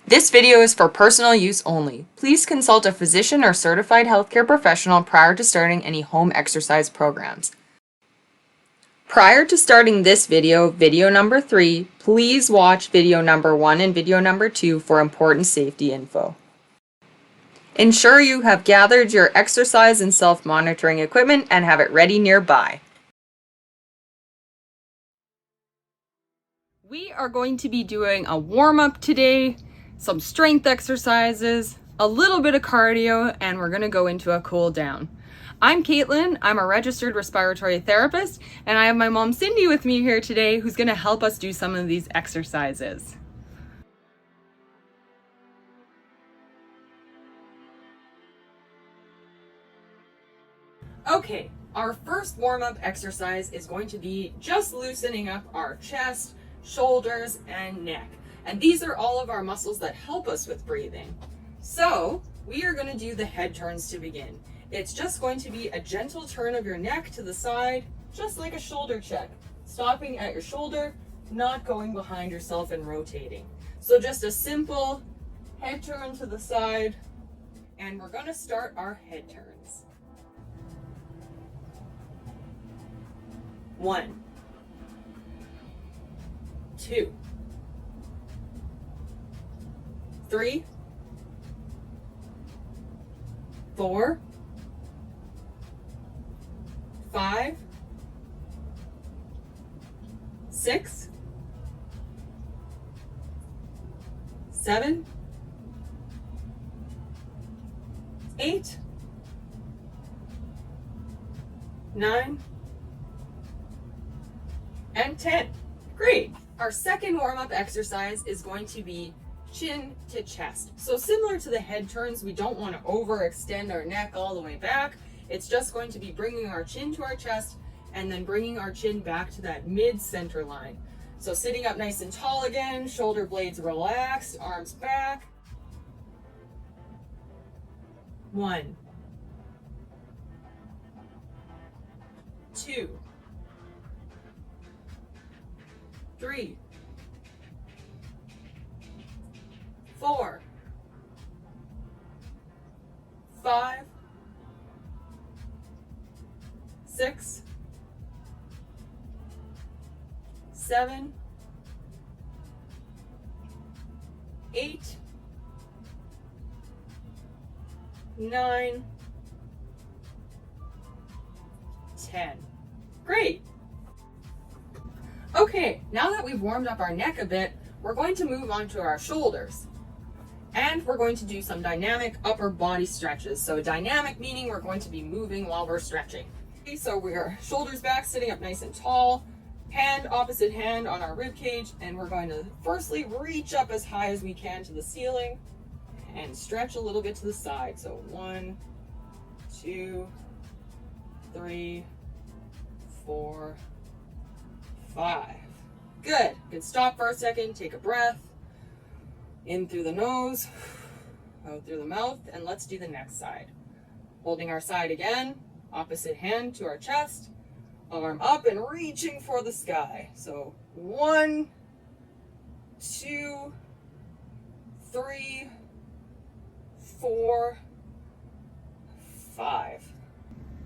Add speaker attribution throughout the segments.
Speaker 1: This video is for personal use only. Please consult a physician or certified healthcare professional prior to starting any home exercise programs. Prior to starting this video, video number 3, please watch video number 1 and video number 2 for important safety info. Ensure you have gathered your exercise and self-monitoring equipment and have it ready nearby. We are going to be doing a warm-up today, some strength exercises, a little bit of cardio, and we're going to go into a cool down. I'm Caitlin, I'm a registered respiratory therapist, and I have my mom Cindy with me here today who's going to help us do some of these exercises. Okay, our first warm-up exercise is going to be just loosening up our chest, shoulders, and neck. And these are all of our muscles that help us with breathing. So we are going to do the head turns to begin. It's just going to be a gentle turn of your neck to the side, just like a shoulder check. Stopping at your shoulder, not going behind yourself and rotating. So just a simple head turn to the side, and we're going to start our head turns. 1, 2, 3, 4, 5, 6, 7, 8, 9, and 10. Great. Our second warm-up exercise is going to be chin to chest. So similar to the head turns, we don't want to overextend our neck all the way back. It's just going to be bringing our chin to our chest and then bringing our chin back to that mid-center line. So sitting up nice and tall again, shoulder blades relaxed, arms back. 1, 2, 3, 4, 5, 6, 7, 8, 9, 10. Great. Okay, now that we've warmed up our neck a bit, we're going to move on to our shoulders. And we're going to do some dynamic upper body stretches. So dynamic meaning we're going to be moving while we're stretching. Okay, so we're shoulders back, sitting up nice and tall, hand opposite hand on our rib cage, and we're going to firstly reach up as high as we can to the ceiling and stretch a little bit to the side. So 1, 2, 3, 4, 5. Good. You can stop for a second, take a breath. In through the nose, out through the mouth, and let's do the next side. Holding our side again, opposite hand to our chest, arm up and reaching for the sky. So 1, 2, 3, 4, 5.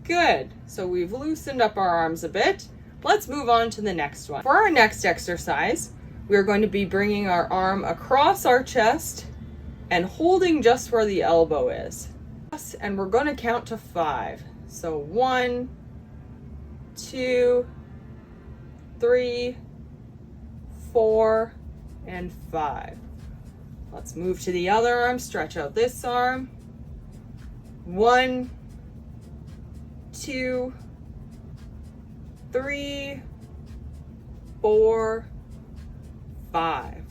Speaker 1: Good. So we've loosened up our arms a bit. Let's move on to the next one. For our next exercise, we're going to be bringing our arm across our chest and holding just where the elbow is. And we're going to count to 5. So 1, 2, 3, 4, and 5. Let's move to the other arm. Stretch out this arm. 1, 2, 3, 4, 5.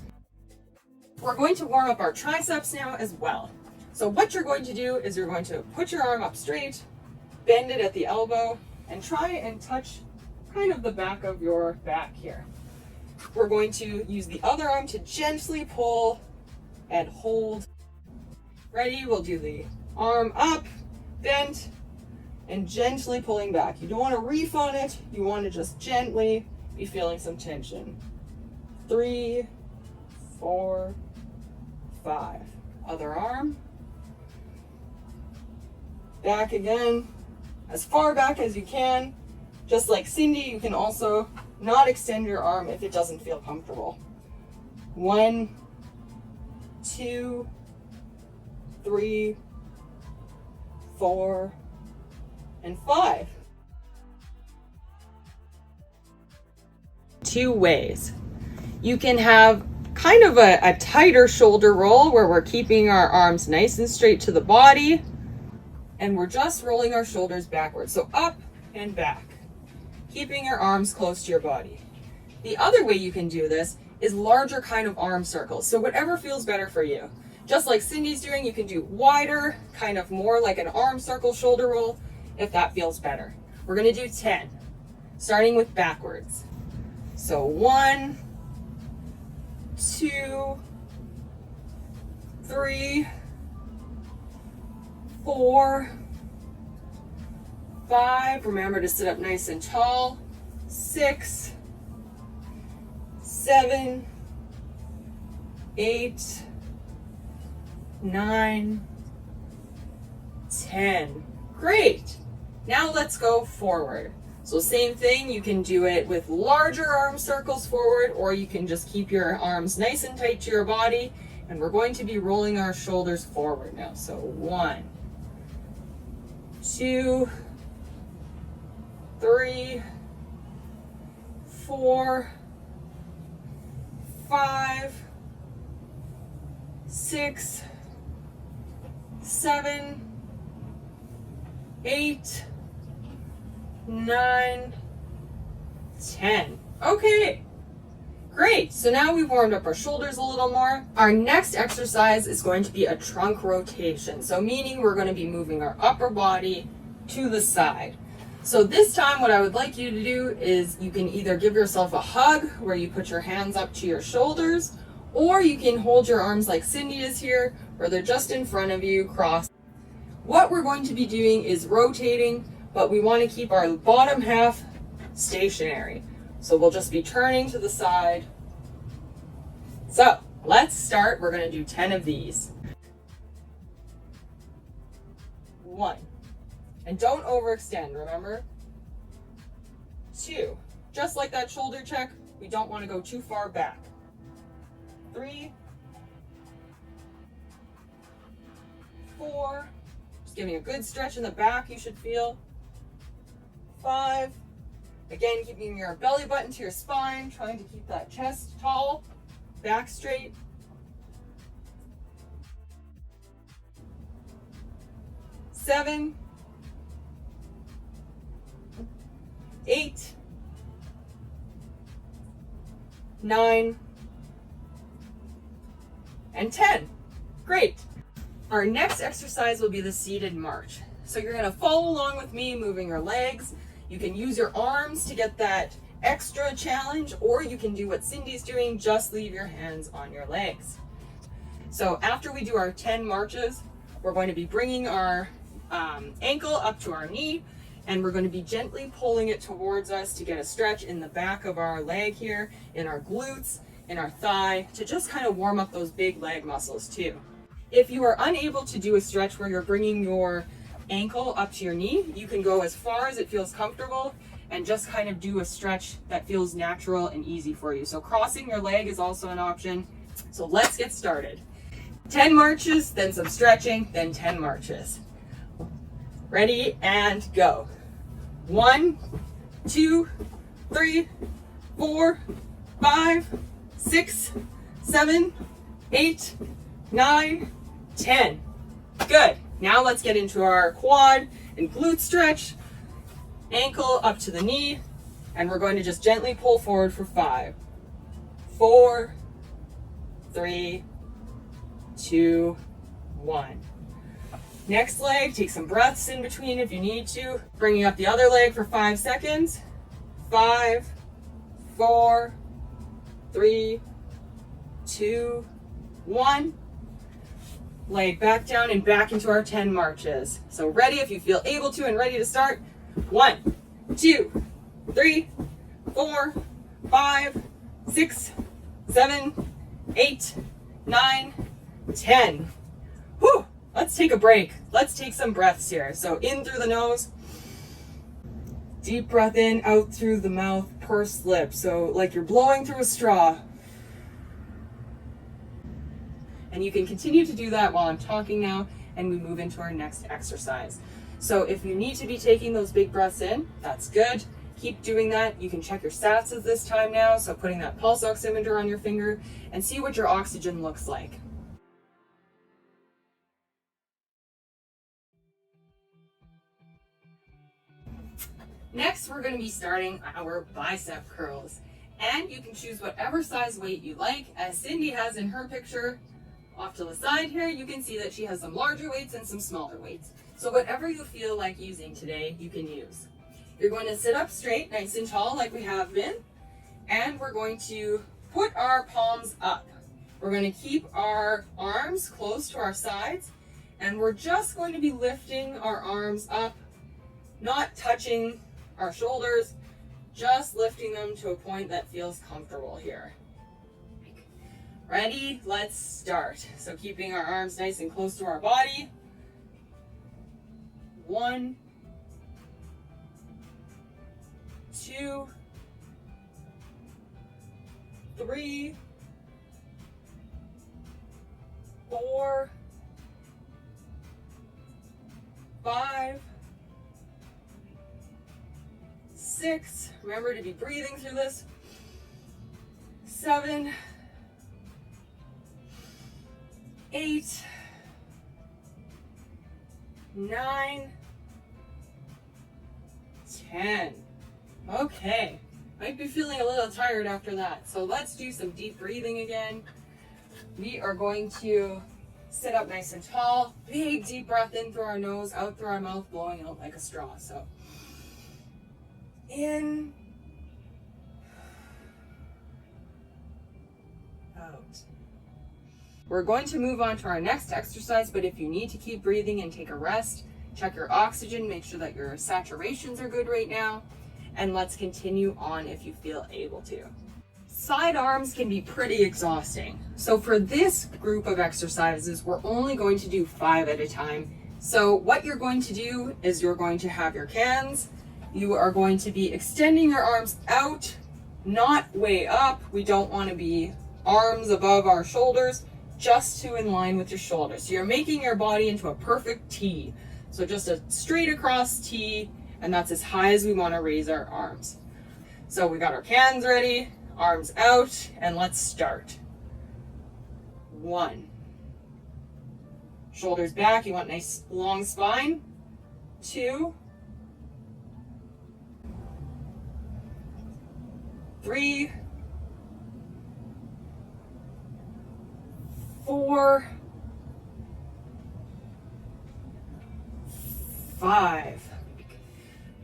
Speaker 1: We're going to warm up our triceps now as well. So what you're going to do is you're going to put your arm up straight, bend it at the elbow, and try and touch kind of the back of your back here. We're going to use the other arm to gently pull and hold. Ready? We'll do the arm up, bent, and gently pulling back. You don't want to reef on it. You want to just gently be feeling some tension. 3, 4, 5. Other arm. Back again, as far back as you can. Just like Cindy, you can also not extend your arm if it doesn't feel comfortable. 1, 2, 3, 4, and 5. 2 ways. You can have kind of a tighter shoulder roll where we're keeping our arms nice and straight to the body, and we're just rolling our shoulders backwards. So up and back, keeping your arms close to your body. The other way you can do this is larger kind of arm circles. So whatever feels better for you. Just like Cindy's doing, you can do wider, kind of more like an arm circle shoulder roll if that feels better. We're gonna do 10, starting with backwards. So 1, 2, 3, 4, 5. Remember to sit up nice and tall. 6, 7, 8, 9, 10. Great. Now let's go forward. So same thing, you can do it with larger arm circles forward, or you can just keep your arms nice and tight to your body, and we're going to be rolling our shoulders forward now. So 1, 2, 3, 4, 5, 6, 7, 8, 9, 10. Okay, great. So now we've warmed up our shoulders a little more. Our next exercise is going to be a trunk rotation. So meaning we're going to be moving our upper body to the side. So this time what I would like you to do is you can either give yourself a hug where you put your hands up to your shoulders, or you can hold your arms like Cindy is here, where they're just in front of you, crossed. What we're going to be doing is rotating, but we want to keep our bottom half stationary. So we'll just be turning to the side. So let's start. We're going to do 10 of these. 1. And don't overextend, remember? 2. Just like that shoulder check, we don't want to go too far back. 3. 4. Just giving a good stretch in the back you should feel. 5. Again, keeping your belly button to your spine, trying to keep that chest tall, back straight. 7. 8. 9. And 10. Great. Our next exercise will be the seated march. So you're going to follow along with me, moving your legs. You can use your arms to get that extra challenge, or you can do what Cindy's doing, just leave your hands on your legs. So after we do our 10 marches, we're going to be bringing our ankle up to our knee, and we're going to be gently pulling it towards us to get a stretch in the back of our leg here, in our glutes, in our thigh, to just kind of warm up those big leg muscles too. If you are unable to do a stretch where you're bringing your ankle up to your knee, you can go as far as it feels comfortable and just kind of do a stretch that feels natural and easy for you. So crossing your leg is also an option. So let's get started. 10 marches, then some stretching, then 10 marches. Ready and go. 1, 2, 3, 4, 5, 6, 7, 8, 9, 10. Good. Now let's get into our quad and glute stretch. Ankle up to the knee, and we're going to just gently pull forward for 5, 4, 3, 2, 1. Next leg, take some breaths in between if you need to. Bringing up the other leg for 5 seconds. 5, 4, 3, 2, 1. Leg back down and back into our 10 marches. So ready if you feel able to and ready to start. 1, 2, 3, 4, 5, 6, 7, 8, 9, 10. Whew, let's take a break. Let's take some breaths here. So in through the nose, deep breath in, out through the mouth, pursed lips. So like you're blowing through a straw. And you can continue to do that while I'm talking now, and we move into our next exercise. So if you need to be taking those big breaths in, that's good. Keep doing that. You can check your stats at this time now. So putting that pulse oximeter on your finger and see what your oxygen looks like. Next, we're going to be starting our bicep curls. And you can choose whatever size weight you like. As Cindy has in her picture, off to the side here, you can see that she has some larger weights and some smaller weights. So whatever you feel like using today, you can use. You're going to sit up straight, nice and tall like we have been. And we're going to put our palms up. We're going to keep our arms close to our sides. And we're just going to be lifting our arms up, not touching our shoulders, just lifting them to a point that feels comfortable here. Ready? Let's start. So keeping our arms nice and close to our body. 1, 2, 3, 4, 5, 6. Remember to be breathing through this. 7, 8, 9, 10. Okay, might be feeling a little tired after that. So let's do some deep breathing again. We are going to sit up nice and tall. Big deep breath in through our nose, out through our mouth, blowing out like a straw. So in, out. We're going to move on to our next exercise, but if you need to keep breathing and take a rest, check your oxygen, make sure that your saturations are good right now, and let's continue on if you feel able to. Side arms can be pretty exhausting. So for this group of exercises, we're only going to do 5 at a time. So what you're going to do is you're going to have your hands. You are going to be extending your arms out, not way up. We don't want to be arms above our shoulders, just to in line with your shoulders. So you're making your body into a perfect T. So just a straight across T, and that's as high as we want to raise our arms. So we got our hands ready, arms out, and let's start. 1. Shoulders back, you want nice long spine. 2. 3. 4. 5.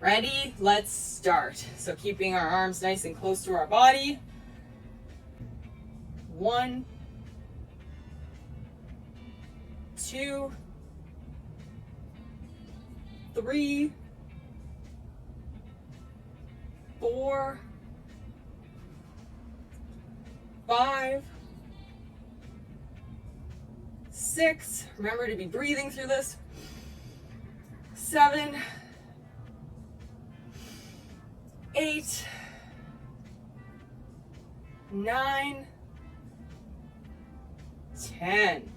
Speaker 1: Ready? Let's start. So keeping our arms nice and close to our body. 1, 2, 3, 4, 5, 6. Remember to be breathing through this. 7, 8, 9, 10.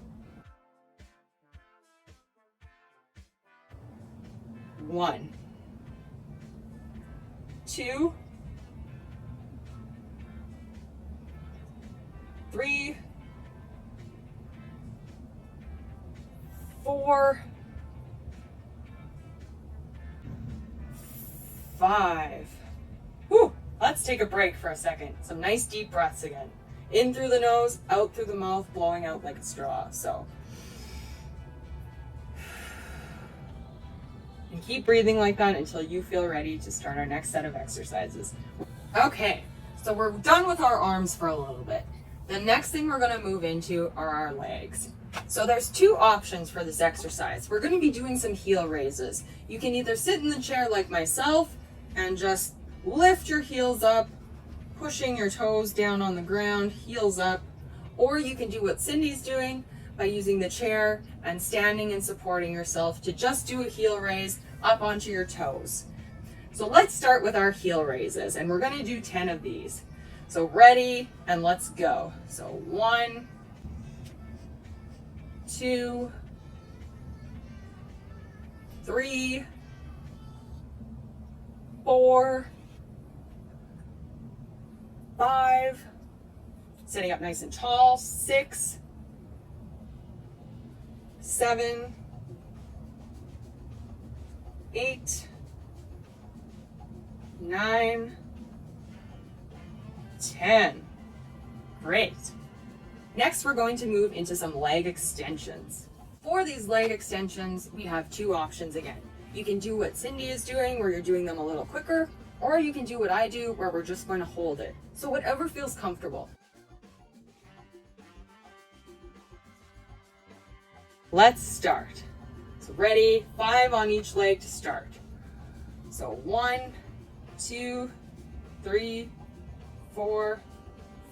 Speaker 1: 1, 2, 3, 4, 5. Whew, let's take a break for a second. Some nice deep breaths again. In through the nose, out through the mouth, blowing out like a straw. So, and keep breathing like that until you feel ready to start our next set of exercises. Okay, so we're done with our arms for a little bit. The next thing we're going to move into are our legs. So there's 2 options for this exercise. We're going to be doing some heel raises. You can either sit in the chair like myself and just lift your heels up pushing your toes down on the ground, heels up, or you can do what Cindy's doing by using the chair and standing and supporting yourself to just do a heel raise up onto your toes. So let's start with our heel raises, and we're going to do 10 of these. So ready, and let's go. So 1, 2, 3, 4, 5, sitting up nice and tall, 6, 7, 8, 9, 10. Great. Next, we're going to move into some leg extensions. For these leg extensions, we have two options again. You can do what Cindy is doing, where you're doing them a little quicker, or you can do what I do, where we're just going to hold it. So whatever feels comfortable. Let's start. So ready, 5 on each leg to start. So 1, 2, 3, 4,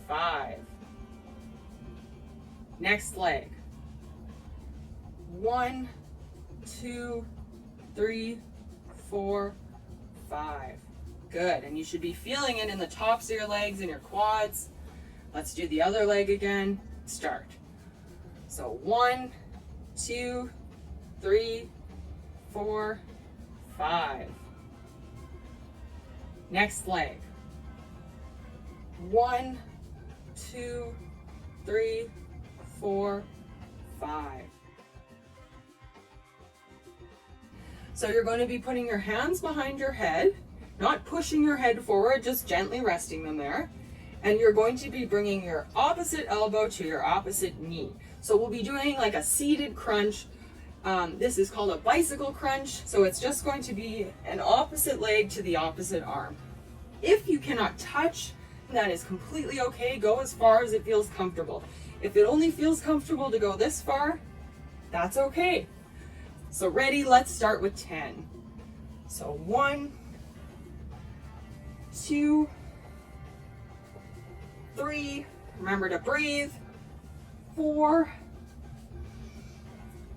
Speaker 1: 5. Next leg. 1, 2, 3, 4, 5. Good, and you should be feeling it in the tops of your legs and your quads. Let's do the other leg again. Start. So 1, 2, 3, 4, 5. Next leg. 1, 2, 3, 4, 5. So you're going to be putting your hands behind your head, not pushing your head forward, just gently resting them there. And you're going to be bringing your opposite elbow to your opposite knee. So we'll be doing like a seated crunch. This is called a bicycle crunch. So it's just going to be an opposite leg to the opposite arm. If you cannot touch, that is completely okay. Go as far as it feels comfortable. If it only feels comfortable to go this far, that's okay. So ready, let's start with 10. So 1, 2, 3, remember to breathe, 4,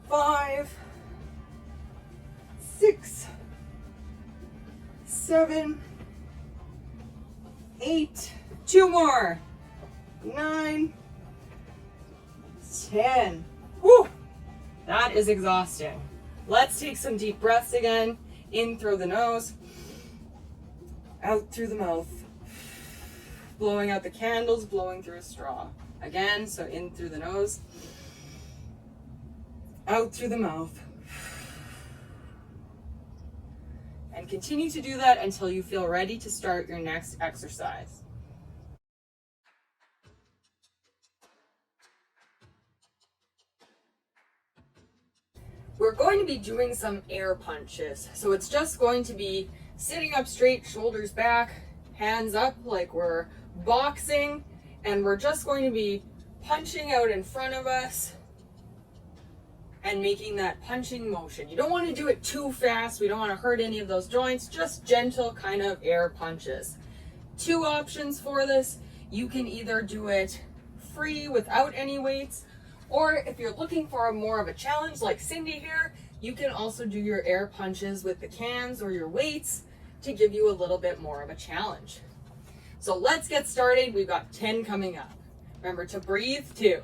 Speaker 1: 5, 6, 7, 8, 2 more, 9, 10. Whew, that is exhausting. Let's take some deep breaths again. In through the nose, out through the mouth. Blowing out the candles, blowing through a straw. Again, so in through the nose, out through the mouth. And continue to do that until you feel ready to start your next exercise. We're going to be doing some air punches. So it's just going to be sitting up straight, shoulders back, hands up like we're boxing, and we're just going to be punching out in front of us and making that punching motion. You don't want to do it too fast. We don't want to hurt any of those joints, just gentle kind of air punches. Two options for this. You can either do it free without any weights, or if you're looking for more of a challenge like Cindy here, you can also do your air punches with the cans or your weights to give you a little bit more of a challenge. So let's get started. We've got 10 coming up. Remember to breathe too.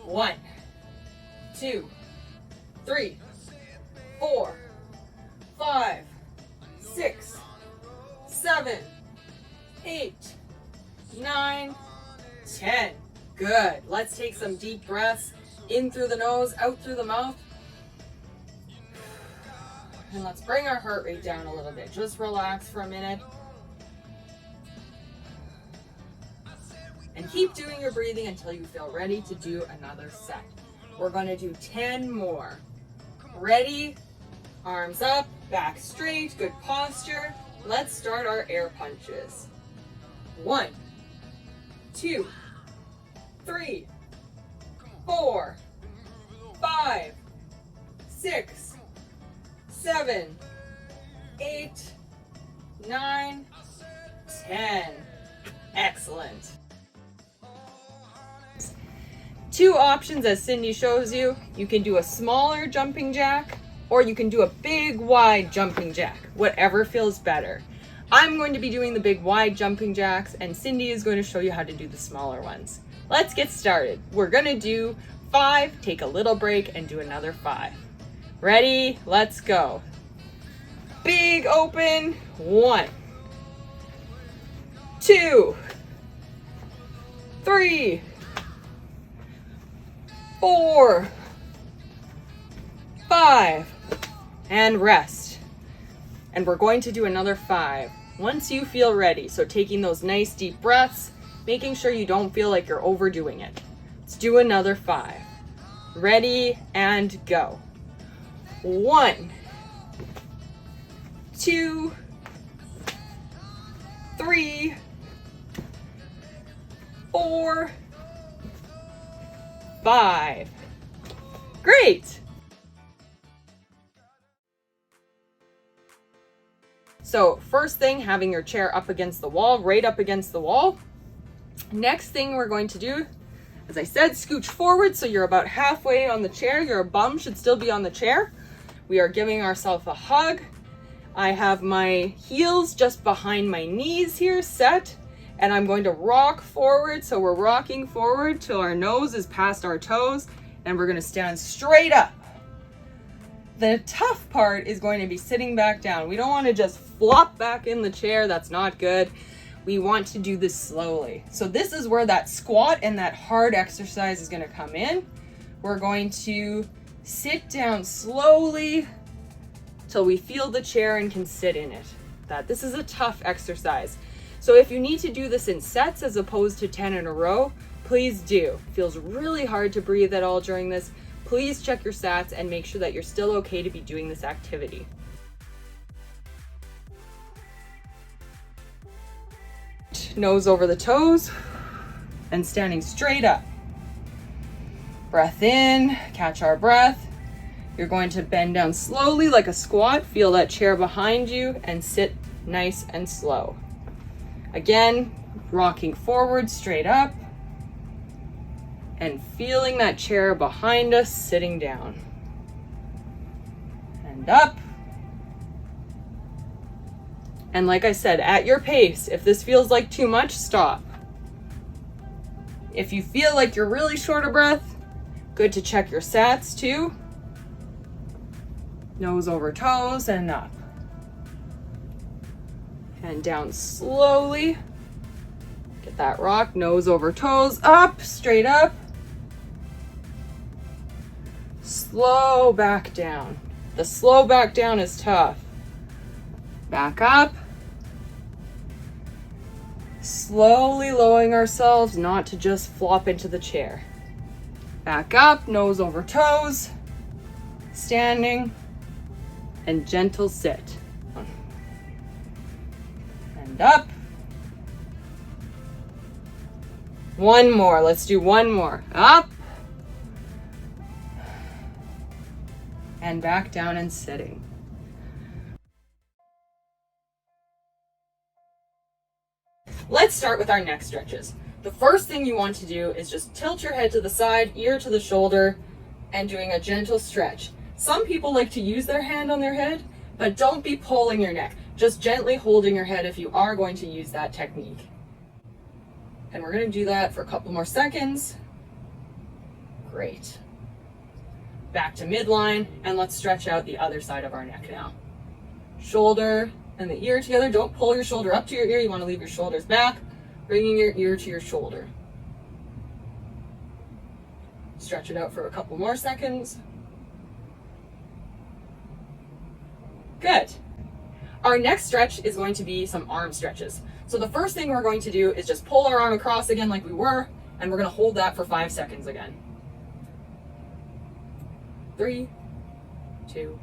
Speaker 1: 1, 2, 3, 4, 5, 6, 7, 8, 9, 10. Good. Let's take some deep breaths in through the nose, out through the mouth. And let's bring our heart rate down a little bit. Just relax for a minute. And keep doing your breathing until you feel ready to do another set. We're going to do 10 more. Ready? Arms up, back straight, good posture. Let's start our air punches. 1, 2, 3, 4, 5, 6, 7, 8, 9, 10. Excellent. 2 options as Cindy shows you. You can do a smaller jumping jack or you can do a big wide jumping jack, whatever feels better. I'm going to be doing the big wide jumping jacks and Cindy is going to show you how to do the smaller ones. Let's get started. We're going to do 5, take a little break and do another 5. Ready? Let's go. Big open. 1, 2, 3, 4, 5, and rest. And we're going to do another 5 once you feel ready. So taking those nice deep breaths, making sure you don't feel like you're overdoing it. Let's do another 5. Ready and go. 1, 2, 3, 4, 5. Great. So first thing, having your chair up against the wall, right up against the wall. Next thing we're going to do, as I said, scooch forward so you're about halfway on the chair. Your bum should still be on the chair. We are giving ourselves a hug. I have my heels just behind my knees here set, and I'm going to rock forward. So we're rocking forward till our nose is past our toes, and we're going to stand straight up. The tough part is going to be sitting back down. We don't want to just flop back in the chair. That's not good. We want to do this slowly. So this is where that squat and that hard exercise is going to come in. We're going to sit down slowly till we feel the chair and can sit in it. This is a tough exercise. So if you need to do this in sets as opposed to 10 in a row, please do. It feels really hard to breathe at all during this. Please check your sats and make sure that you're still okay to be doing this activity. Nose over the toes and standing straight up. Breath in, catch our breath. You're going to bend down slowly like a squat. Feel that chair behind you and sit nice and slow. Again, rocking forward, straight up. And feeling that chair behind us, sitting down. And up. And like I said, at your pace, if this feels like too much, stop. If you feel like you're really short of breath, good to check your sats too. Nose over toes and up. And down slowly. Get that rock, nose over toes, up, straight up. Slow back down. The slow back down is tough. Back up. Slowly lowering ourselves not to just flop into the chair. Back up, nose over toes, standing, and gentle sit. And up. One more, let's do one more. Up. And back down and sitting. Let's start with our neck stretches. The first thing you want to do is just tilt your head to the side, ear to the shoulder, and doing a gentle stretch. Some people like to use their hand on their head, but don't be pulling your neck. Just gently holding your head if you are going to use that technique. And we're going to do that for a couple more seconds. Great. Back to midline, and let's stretch out the other side of our neck now. Shoulder and the ear together. Don't pull your shoulder up to your ear. You want to leave your shoulders back, bringing your ear to your shoulder. Stretch it out for a couple more seconds. Good. Our next stretch is going to be some arm stretches. So the first thing we're going to do is just pull our arm across again like we were, and we're going to hold that for 5 seconds again. 3, 2,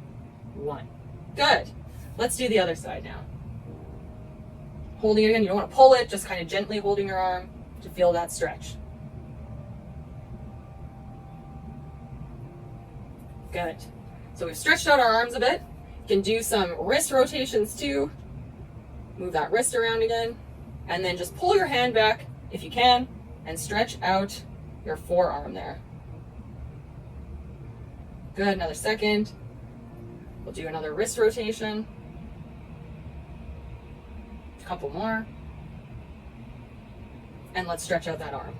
Speaker 1: 1. Good. Let's do the other side now. Holding it again, you don't want to pull it, just kind of gently holding your arm to feel that stretch. Good. So we've stretched out our arms a bit. You can do some wrist rotations too. Move that wrist around again. And then just pull your hand back if you can and stretch out your forearm there. Good, another second. We'll do another wrist rotation. A couple more. And let's stretch out that arm.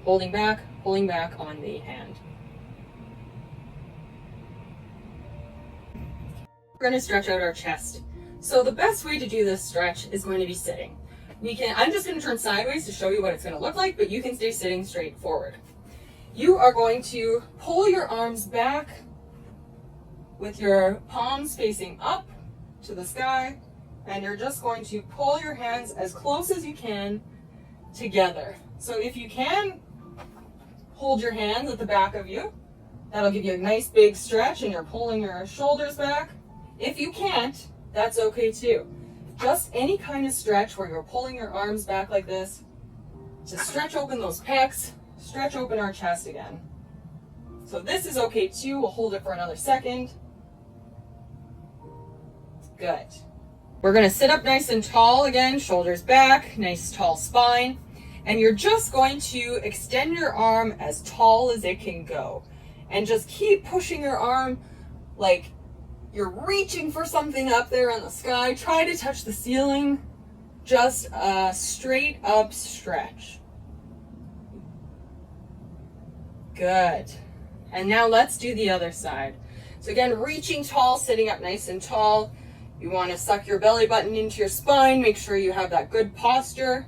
Speaker 1: Holding back on the hand. We're going to stretch out our chest. So the best way to do this stretch is going to be sitting. I'm just going to turn sideways to show you what it's going to look like, but you can stay sitting straight forward. You are going to pull your arms back with your palms facing up to the sky, and you're just going to pull your hands as close as you can together. So if you can, hold your hands at the back of you. That'll give you a nice big stretch, and you're pulling your shoulders back. If you can't, that's okay too. Just any kind of stretch where you're pulling your arms back like this to stretch open those pecs, stretch open our chest again. So this is okay too. We'll hold it for another second. Good. We're going to sit up nice and tall again, shoulders back, nice tall spine. And you're just going to extend your arm as tall as it can go. And just keep pushing your arm like you're reaching for something up there in the sky. Try to touch the ceiling. Just a straight up stretch. Good. And now let's do the other side. So again, reaching tall, sitting up nice and tall. You want to suck your belly button into your spine. Make sure you have that good posture.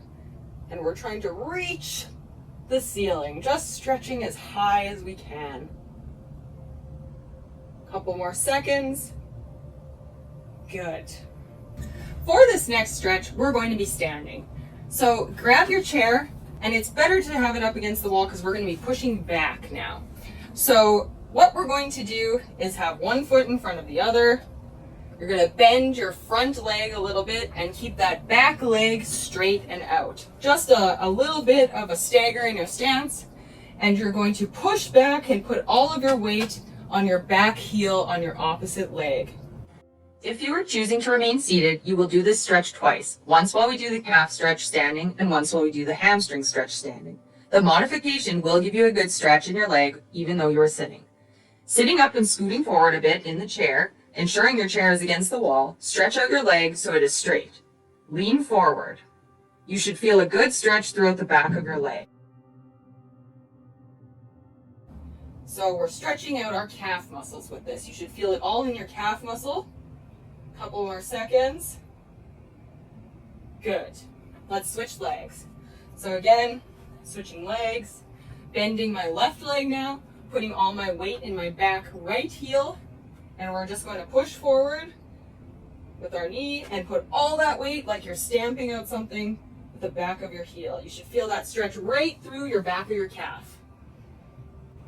Speaker 1: And we're trying to reach the ceiling, just stretching as high as we can. Couple more seconds. Good. For this next stretch, we're going to be standing. So grab your chair, and it's better to have it up against the wall because we're going to be pushing back now. So what we're going to do is have one foot in front of the other. You're going to bend your front leg a little bit and keep that back leg straight and out. Just a little bit of a stagger in your stance, and you're going to push back and put all of your weight on your back heel on your opposite leg. If you are choosing to remain seated, you will do this stretch twice. Once while we do the calf stretch standing, and once while we do the hamstring stretch standing. The modification will give you a good stretch in your leg, even though you are sitting. Sitting up and scooting forward a bit in the chair, ensuring your chair is against the wall, stretch out your leg so it is straight. Lean forward. You should feel a good stretch throughout the back of your leg. So we're stretching out our calf muscles with this. You should feel it all in your calf muscle. Couple more seconds. Good. Let's switch legs. So again, switching legs, bending my left leg now, putting all my weight in my back right heel, and we're just going to push forward with our knee and put all that weight like you're stamping out something with the back of your heel. You should feel that stretch right through your back of your calf.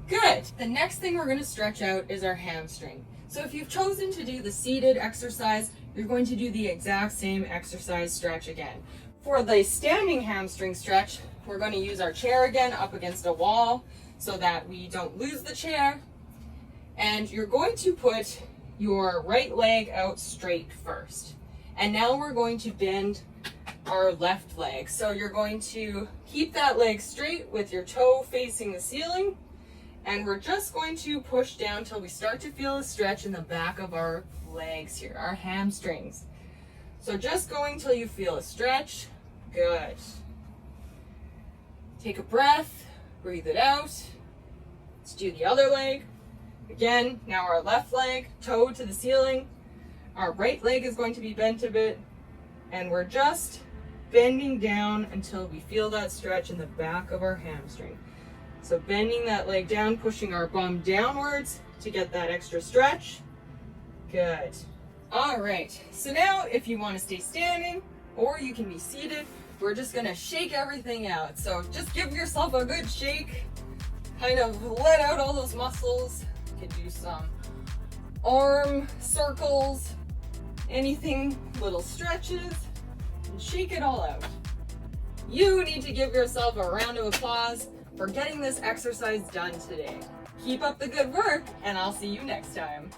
Speaker 1: Good. The next thing we're going to stretch out is our hamstring. So if you've chosen to do the seated exercise, you're going to do the exact same exercise stretch again. For the standing hamstring stretch, we're going to use our chair again up against a wall so that we don't lose the chair. And you're going to put your right leg out straight first. And now we're going to bend our left leg. So you're going to keep that leg straight with your toe facing the ceiling. And we're just going to push down till we start to feel a stretch in the back of our legs here, our hamstrings. So just going till you feel a stretch. Good. Take a breath, breathe it out. Let's do the other leg. Again, now our left leg, toe to the ceiling. Our right leg is going to be bent a bit. And we're just bending down until we feel that stretch in the back of our hamstring. So bending that leg down, pushing our bum downwards to get that extra stretch. Good. All right. So now if you want to stay standing or you can be seated, we're just going to shake everything out. So just give yourself a good shake. Kind of let out all those muscles. You can do some arm circles, anything, little stretches, and shake it all out. You need to give yourself a round of applause for getting this exercise done today. Keep up the good work, and I'll see you next time.